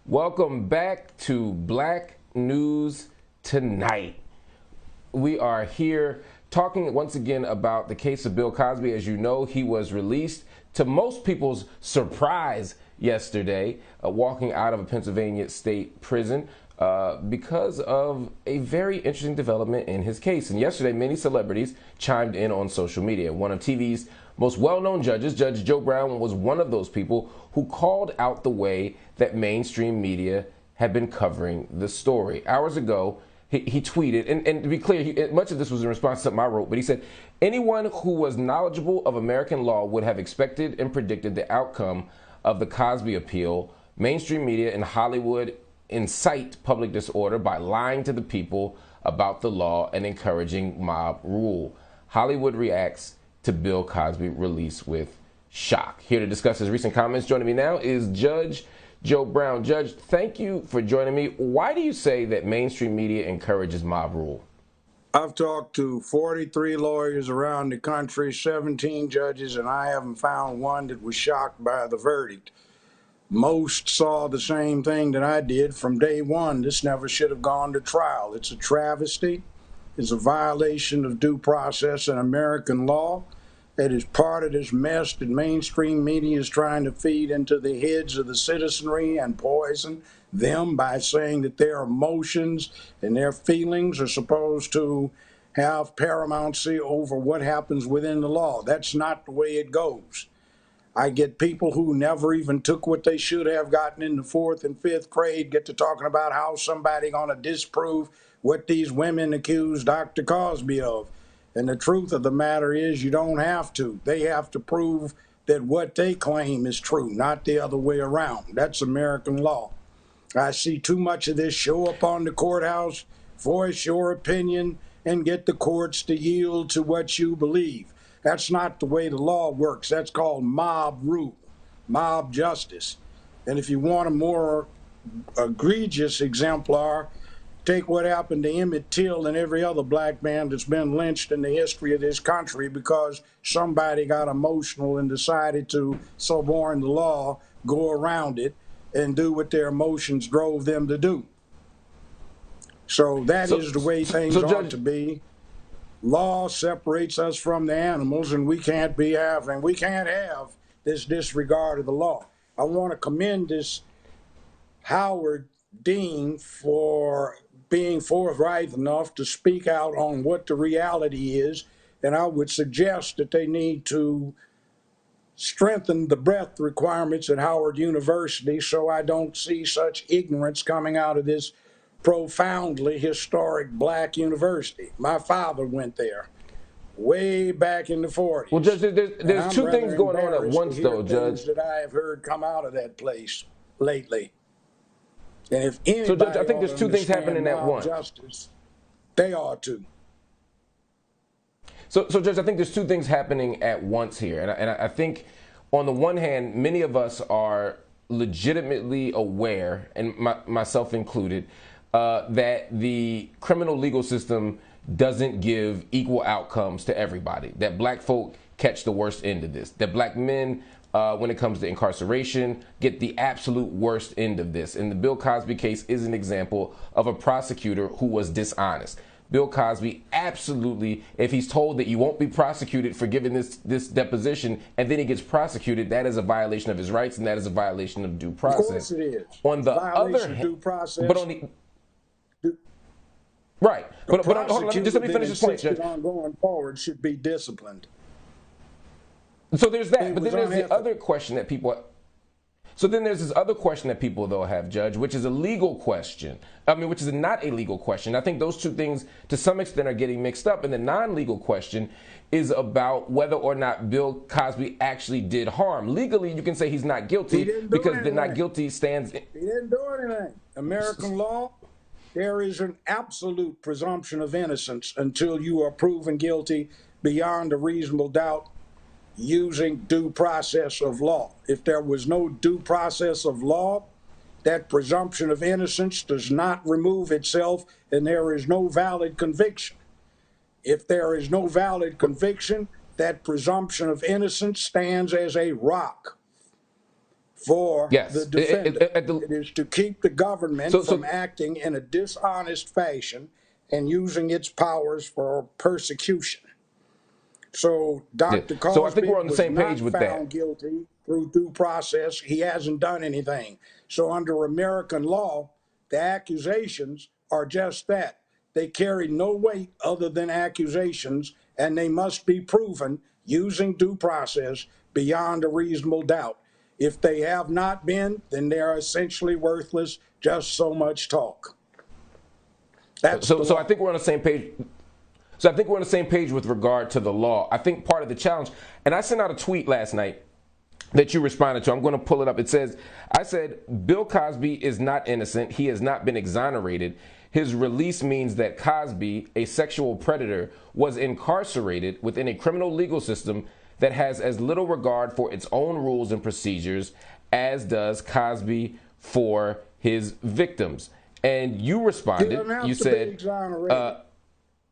Welcome back to Black News Tonight. We are here talking once again about the case of Bill Cosby. As you know, he was released to most people's surprise yesterday, walking out of a Pennsylvania state prison because of a very interesting development in his case. And yesterday, many celebrities chimed in on social media. One of TV's most well-known judges, Judge Joe Brown, was one of those people who called out the way that mainstream media had been covering the story. Hours ago, he tweeted, and to be clear, much of this was in response to something I wrote, but he said, anyone who was knowledgeable of American law would have expected and predicted the outcome of the Cosby appeal. Mainstream media in Hollywood incite public disorder by lying to the people about the law and encouraging mob rule. Hollywood reacts to Bill Cosby release with shock. Here to discuss his recent comments, joining me now is Judge Joe Brown. Judge, thank you for joining me. Why do you say that mainstream media encourages mob rule? I've talked to 43 lawyers around the country, 17 judges, and I haven't found one that was shocked by the verdict. Most saw the same thing that I did from day one. This never should have gone to trial. It's a travesty. It's a violation of due process and American law. It is part of this mess that mainstream media is trying to feed into the heads of the citizenry and poison them by saying that their emotions and their feelings are supposed to have paramountcy over what happens within the law. That's not the way it goes. I get people who never even took what they should have gotten in the fourth and fifth grade get to talking about how somebody going to disprove what these women accused Dr. Cosby of. And the truth of the matter is you don't have to. They have to prove that what they claim is true, not the other way around. That's American law. I see too much of this show up on the courthouse, voice your opinion, and get the courts to yield to what you believe. That's not the way the law works. That's called mob rule, mob justice. And if you want a more egregious exemplar, take what happened to Emmett Till and every other black man that's been lynched in the history of this country because somebody got emotional and decided to suborn the law, go around it, and do what their emotions drove them to do. So that is the way things ought to be. Law separates us from the animals, and we can't have this disregard of the law. I want to commend this Howard Dean for being forthright enough to speak out on what the reality is, and I would suggest that they need to strengthen the breadth requirements at Howard University so I don't see such ignorance coming out of this profoundly historic black university. My father went there way back in the 40s. Well, Judge, there's two things going on at once, though, Judge. That I have heard come out of that place lately. And if anybody so, Judge, I think there's two things happening at once. Justice, they ought to. So, Judge, I think there's two things happening at once here. And I think, on the one hand, many of us are legitimately aware, and myself included, that the criminal legal system doesn't give equal outcomes to everybody, that black folk catch the worst end of this, that black men, when it comes to incarceration, get the absolute worst end of this. And the Bill Cosby case is an example of a prosecutor who was dishonest. Bill Cosby, absolutely, if he's told that you won't be prosecuted for giving this deposition and then he gets prosecuted, that is a violation of his rights and that is a violation of due process. Of course it is. On the other hand, due process. But on the right, but hold on, let me finish this point, Judge. On going forward should be disciplined. So there's that, but then there's the other question that people. So then there's this other question that people, though, have, Judge, which is a legal question. Which is not a legal question. I think those two things, to some extent, are getting mixed up. And the non-legal question is about whether or not Bill Cosby actually did harm. Legally, you can say he's not guilty because the not guilty stands. He didn't do anything. American law, there is an absolute presumption of innocence until you are proven guilty beyond a reasonable doubt using due process of law. If there was no due process of law, that presumption of innocence does not remove itself and there is no valid conviction. If there is no valid conviction, that presumption of innocence stands as a rock for the Yes. defendant. At It is to keep the government from so acting in a dishonest fashion and using its powers for persecution. So yeah. Dr. So I think Cosby we're on the was same page not with found that. guilty through due process. He hasn't done anything. So under American law, the accusations are just that. They carry no weight other than accusations, and they must be proven using due process beyond a reasonable doubt. If they have not been, then they're essentially worthless, just so much talk. That's the So I law. think we're on the same page. So I think we're on the same page with regard to the law. I think part of the challenge, and I sent out a tweet last night that you responded to. I'm going to pull it up. It says, I said, Bill Cosby is not innocent. He has not been exonerated. His release means that Cosby, a sexual predator, was incarcerated within a criminal legal system that has as little regard for its own rules and procedures as does Cosby for his victims. And you He responded, doesn't have you to be said, exonerated.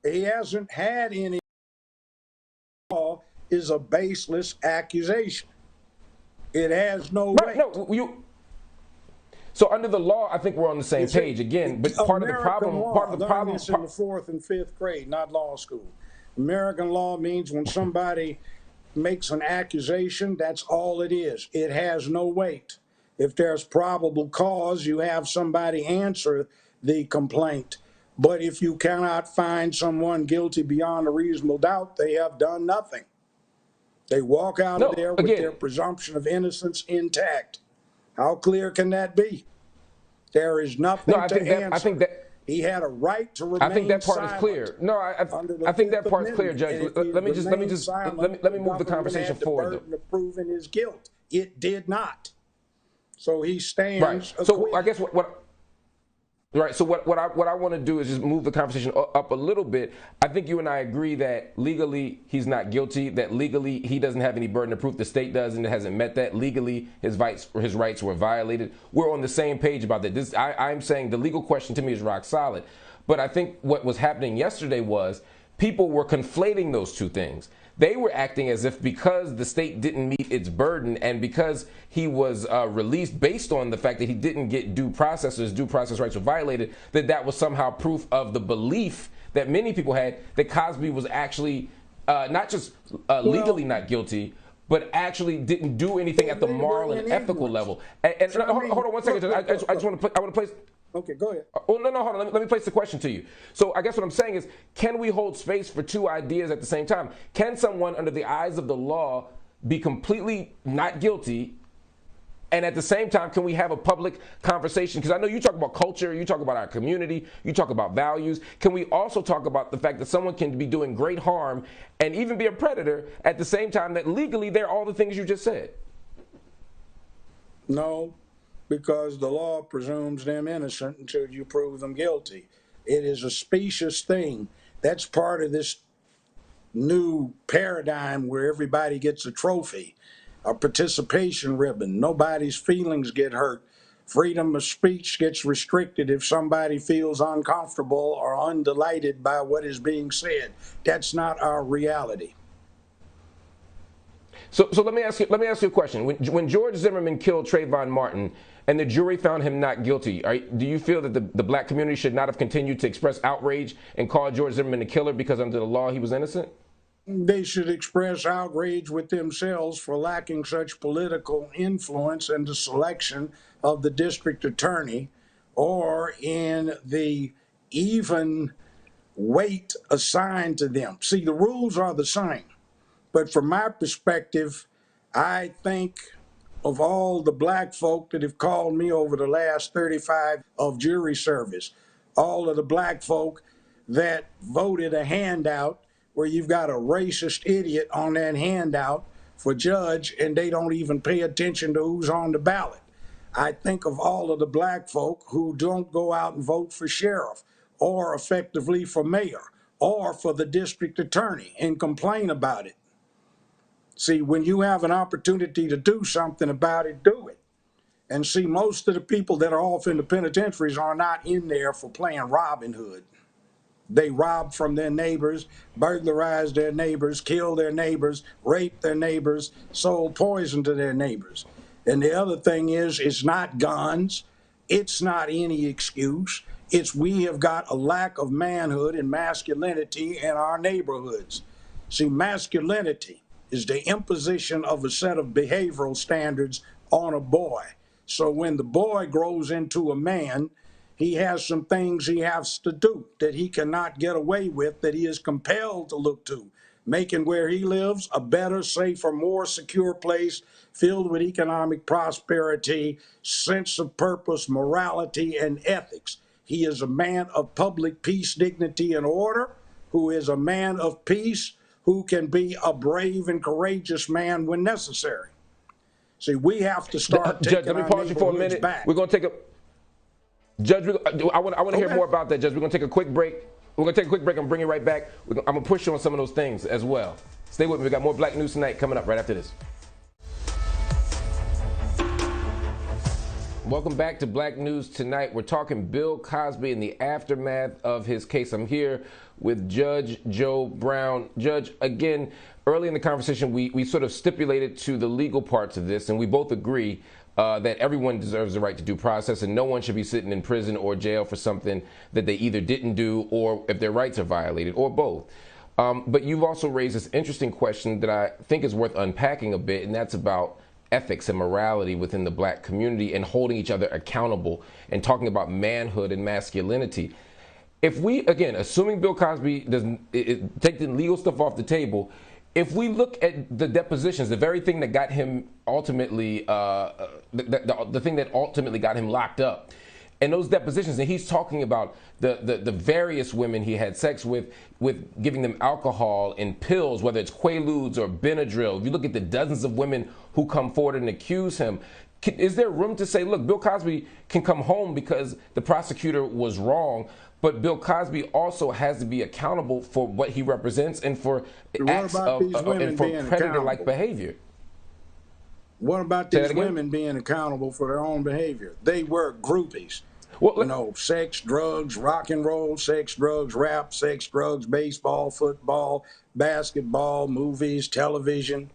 He hasn't had any. Law is a baseless accusation. It has no right, weight. no, you. So under the law, I think we're on the same page again. But part of the American problem, law, part of the learn problem, this in the fourth and fifth grade, not law school. American law means when somebody makes an accusation, that's all it is. It has no weight. If there's probable cause, you have somebody answer the complaint. But if you cannot find someone guilty beyond a reasonable doubt, they have done nothing. They walk out of no, there with their again, presumption of innocence intact. How clear can that be? There is no, nothing to answer. He had a right to I think remain that part is silent clear. No, under the I think Fifth that part is clear, Amendment. Judge. And if he Let me remained just silent, let me the move the government conversation had the forward, burden though. of proving his guilt. It did not. So he Right. stands So I acquitted. guess what right. So what I want to do is just move the conversation up a little bit. I think you and I agree that legally he's not guilty. That legally he doesn't have any burden of proof. The state does, and it hasn't met that. Legally, his rights were violated. We're on the same page about that. I'm saying the legal question to me is rock solid. But I think what was happening yesterday was people were conflating those two things. They were acting as if because the state didn't meet its burden and because he was released based on the fact that he didn't get due process, his due process rights were violated, that was somehow proof of the belief that many people had that Cosby was actually not just legally not guilty, but actually didn't do anything at the they moral were and in ethical ignorance. level. And So, I mean, hold on one second. look, I just want to place. Okay, go ahead. Oh, no, hold on. Let me place the question to you. So I guess what I'm saying is, can we hold space for two ideas at the same time? Can someone, under the eyes of the law, be completely not guilty, and at the same time, can we have a public conversation? Because I know you talk about culture, you talk about our community, you talk about values. Can we also talk about the fact that someone can be doing great harm and even be a predator at the same time that legally they're all the things you just said? No, because the law presumes them innocent until you prove them guilty. It is a specious thing. That's part of this new paradigm where everybody gets a trophy, a participation ribbon. Nobody's feelings get hurt. Freedom of speech gets restricted if somebody feels uncomfortable or undelighted by what is being said. That's not our reality. So let me ask you a question. When George Zimmerman killed Trayvon Martin and the jury found him not guilty, do you feel that the black community should not have continued to express outrage and call George Zimmerman a killer because under the law he was innocent? They should express outrage with themselves for lacking such political influence in the selection of the district attorney or in the even weight assigned to them. See, the rules are the same. But from my perspective, I think of all the black folk that have called me over the last 35 of jury service, all of the black folk that voted a handout where you've got a racist idiot on that handout for judge and they don't even pay attention to who's on the ballot. I think of all of the black folk who don't go out and vote for sheriff or effectively for mayor or for the district attorney and complain about it. See, when you have an opportunity to do something about it, do it. And see, most of the people that are off in the penitentiaries are not in there for playing Robin Hood. They robbed from their neighbors, burglarized their neighbors, killed their neighbors, raped their neighbors, sold poison to their neighbors. And the other thing is, it's not guns. It's not any excuse. It's we have got a lack of manhood and masculinity in our neighborhoods. See, masculinity is the imposition of a set of behavioral standards on a boy. So when the boy grows into a man, he has some things he has to do that he cannot get away with, that he is compelled to look to, making where he lives a better, safer, more secure place filled with economic prosperity, sense of purpose, morality, and ethics. He is a man of public peace, dignity, and order, who is a man of peace, who can be a brave and courageous man when necessary. See, we have to start Judge, taking let me our pause you for a neighborhoods minute. back. We're going to take a Judge. I want to hear more about that, Judge. We're going to take a quick break. We're going to take a quick break and bring it right back. I'm going to push you on some of those things as well. Stay with me. We got more Black News Tonight coming up right after this. Welcome back to Black News Tonight. We're talking Bill Cosby and the aftermath of his case. I'm here with Judge Joe Brown. Judge, again, early in the conversation, we sort of stipulated to the legal parts of this, and we both agree that everyone deserves the right to due process, and no one should be sitting in prison or jail for something that they either didn't do or if their rights are violated, or both. But you've also raised this interesting question that I think is worth unpacking a bit, and that's about ethics and morality within the Black community and holding each other accountable and talking about manhood and masculinity. If we, again, assuming Bill Cosby doesn't take the legal stuff off the table, if we look at the depositions, the very thing that got him ultimately, the thing that ultimately got him locked up, and those depositions, and he's talking about the various women he had sex with giving them alcohol and pills, whether it's Quaaludes or Benadryl. If you look at the dozens of women who come forward and accuse him, is there room to say, look, Bill Cosby can come home because the prosecutor was wrong, but Bill Cosby also has to be accountable for what he represents and for acts of and for predator-like behavior? What about these women being accountable for their own behavior? They were groupies. Well, you know, sex, drugs, rock and roll, sex, drugs, rap, sex, drugs, baseball, football, basketball, movies, television.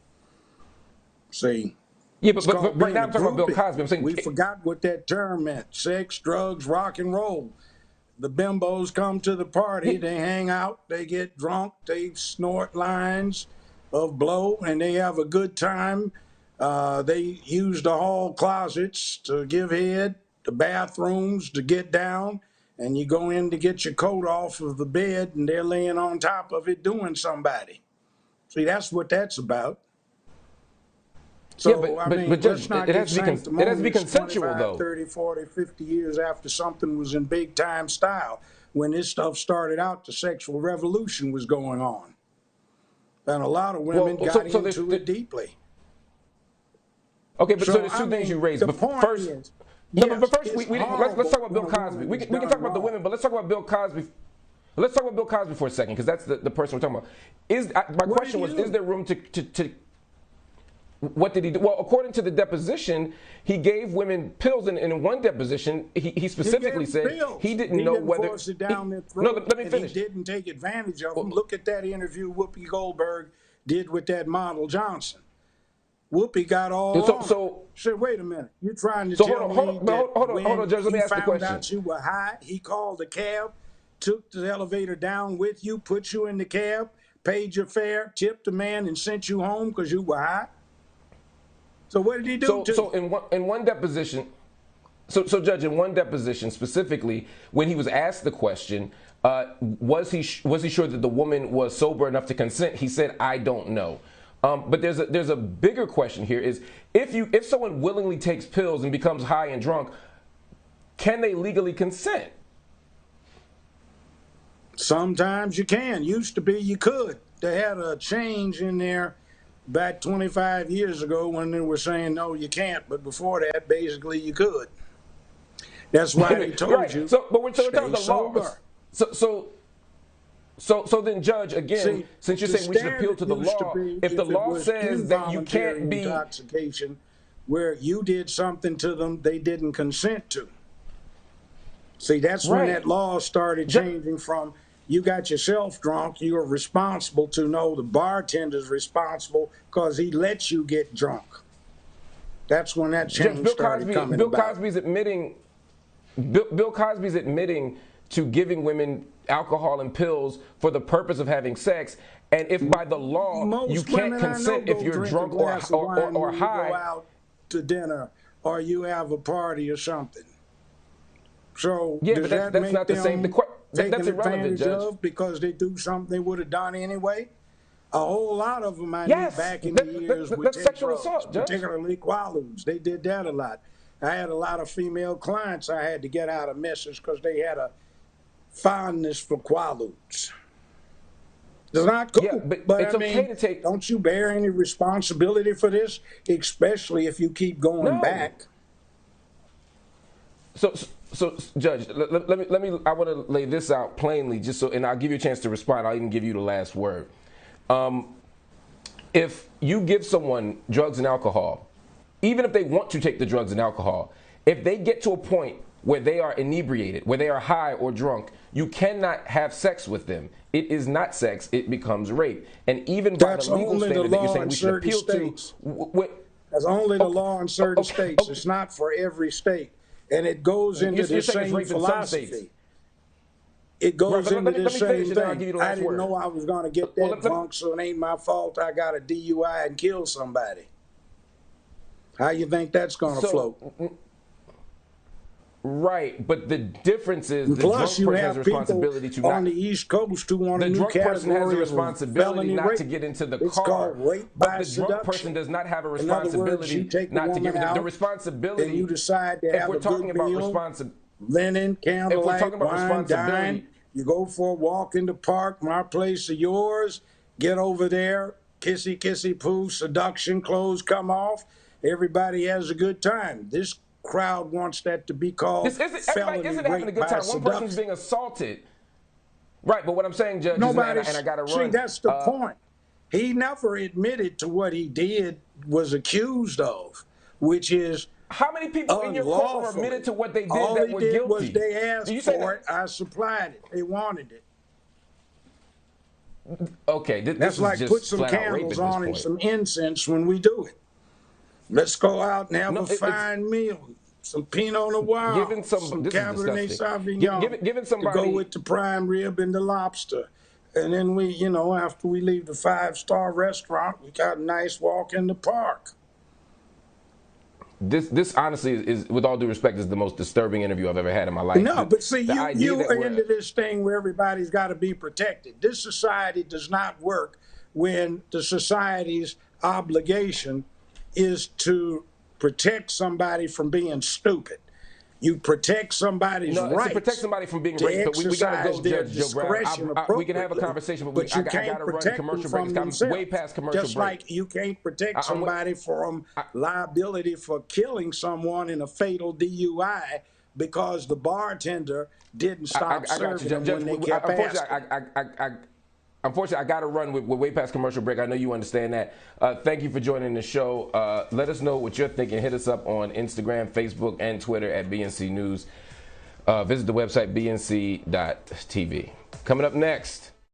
See, yeah, but right now I'm talking about Bill Cosby. I'm saying we forgot what that term meant. Sex, drugs, rock and roll. The bimbos come to the party, they hang out, they get drunk, they snort lines of blow, and they have a good time. They use the hall closets to give head, the bathrooms to get down, and you go in to get your coat off of the bed, and they're laying on top of it doing somebody. See, that's what that's about. So, yeah, but Judge, it has to be consensual, 25, though. 30, 40, 50 years after something was in big time style. When this stuff started out, the sexual revolution was going on. And a lot of women got into it deeply. Okay, but so there's two things you raised. The point first, is, but first, let's talk about Bill Cosby. We can talk about the women, but let's talk about Bill Cosby. Let's talk about Bill Cosby for a second, because that's the person we're talking about. My question was, is there room to what did he do? Well, according to the deposition, he gave women pills, and in one deposition, he specifically said he didn't know whether. Force it down their throat, no, let me finish. He didn't take advantage of them. Look at that interview Whoopi Goldberg did with that model Johnson. Whoopi got all said, wait a minute, you're trying to tell me that hold on, Judge, let me ask the question. He found out you were high, he called a cab, took the elevator down with you, put you in the cab, paid your fare, tipped the man, and sent you home because you were high? So what did he do? So in one deposition, so Judge, in one deposition specifically, when he was asked the question, was he sure that the woman was sober enough to consent? He said, "I don't know." But there's a bigger question here: is if someone willingly takes pills and becomes high and drunk, can they legally consent? Sometimes you can. Used to be you could. They had a change in there back 25 years ago when they were saying, no, you can't. But before that, basically, you could. That's why they told you. But we're talking about the law. So then, Judge, again, since you're saying we should appeal to the law, if the law says that you can't be intoxication, where you did something to them they didn't consent to. See, that's when that law started changing from you got yourself drunk, you're responsible to know the bartender's responsible because he lets you get drunk. That's when that change Bill started Cosby, coming Bill about. Cosby's admitting, Bill Cosby's admitting to giving women alcohol and pills for the purpose of having sex. And if by the law Most you can't women consent I know if you're drink drunk a glass of wine or when you high. go out to dinner or you have a party or something. So Yeah, does but that that's make not the them same. taken That's irrelevant, advantage Judge. of because they do something they would have done anyway? A whole lot of them I knew Yes, back in the years would that's take sexual drugs, assault, Judge. particularly Quaaludes. They did that a lot. I had a lot of female clients I had to get out of messes because they had a fondness for Quaaludes. It's not cool, Yeah, but it's I okay mean, to take. don't you bear any responsibility for this, especially if you keep going No. back? So, Judge, let me. I want to lay this out plainly, just so, and I'll give you a chance to respond. I'll even give you the last word. If you give someone drugs and alcohol, even if they want to take the drugs and alcohol, if they get to a point where they are inebriated, where they are high or drunk, you cannot have sex with them. It is not sex; it becomes rape. And even by That's the legal only the standard that you're law saying in we should certain appeal states. to. That's only the law in certain states. It's not for every state. And it goes into You're the saying it's same rape in some states. philosophy. It goes Right, into the let me same finish and then I'll give thing. you the I last didn't word. know I was going to get that drunk, so it ain't my fault I got a DUI and killed somebody. How you think that's going to float? Right, but the difference is the Plus, drunk you person has have a people responsibility to on not. the East Coast who want a The new drunk person has a category of responsibility felony not rape. to get into the It's car. called rape by But the drunk person seduction. does not have a In other words, you responsibility take a not to woman give out, the responsibility. then you decide to If have we're a talking good about meal, responsibility. linen, If we're candlelight, talking about wine, responsibility, dine. You go for a walk in the park, my place or yours. Get over there, kissy, kissy, poo, seduction, clothes come off. Everybody has a good time. This crowd wants that to be called everybody felony isn't having a rape good by time. One person's seduction. being assaulted. Right, but what I'm saying, Judge, Nobody, is, and I got to run. see, that's the point. He never admitted to what he did, was accused of, which is How many people in your courtroom unlawfully. admitted to what they did All that he were did guilty? was they asked You say for it. I supplied it. They wanted it. Okay, this That's is like just put some flat out rape candles at this on and point. some incense when we do it. Let's go out and have No, a fine meal. Some Pinot Noir, Giving some this is Cabernet disgusting. Sauvignon Giving somebody to go with the prime rib and the lobster. And then we, after we leave the 5-star restaurant, we got a nice walk in the park. This honestly is, with all due respect, is the most disturbing interview I've ever had in my life. No, but see, you are that into this thing where everybody's got to be protected. This society does not work when the society's obligation is to protect somebody from being stupid. You protect somebody's rights. To protect somebody from being to raped, but we got to go, their Judge Joe Brown. discretion We can have a conversation, but you I can't got to run protect commercial them break. from I'm themselves. way past commercial Just break. like you can't protect somebody from liability for killing someone in a fatal DUI because the bartender didn't stop serving them when they kept asking. Unfortunately, I got to run. We're way past commercial break. I know you understand that. Thank you for joining the show. Let us know what you're thinking. Hit us up on Instagram, Facebook, and Twitter at BNC News. Visit the website, bnc.tv. Coming up next,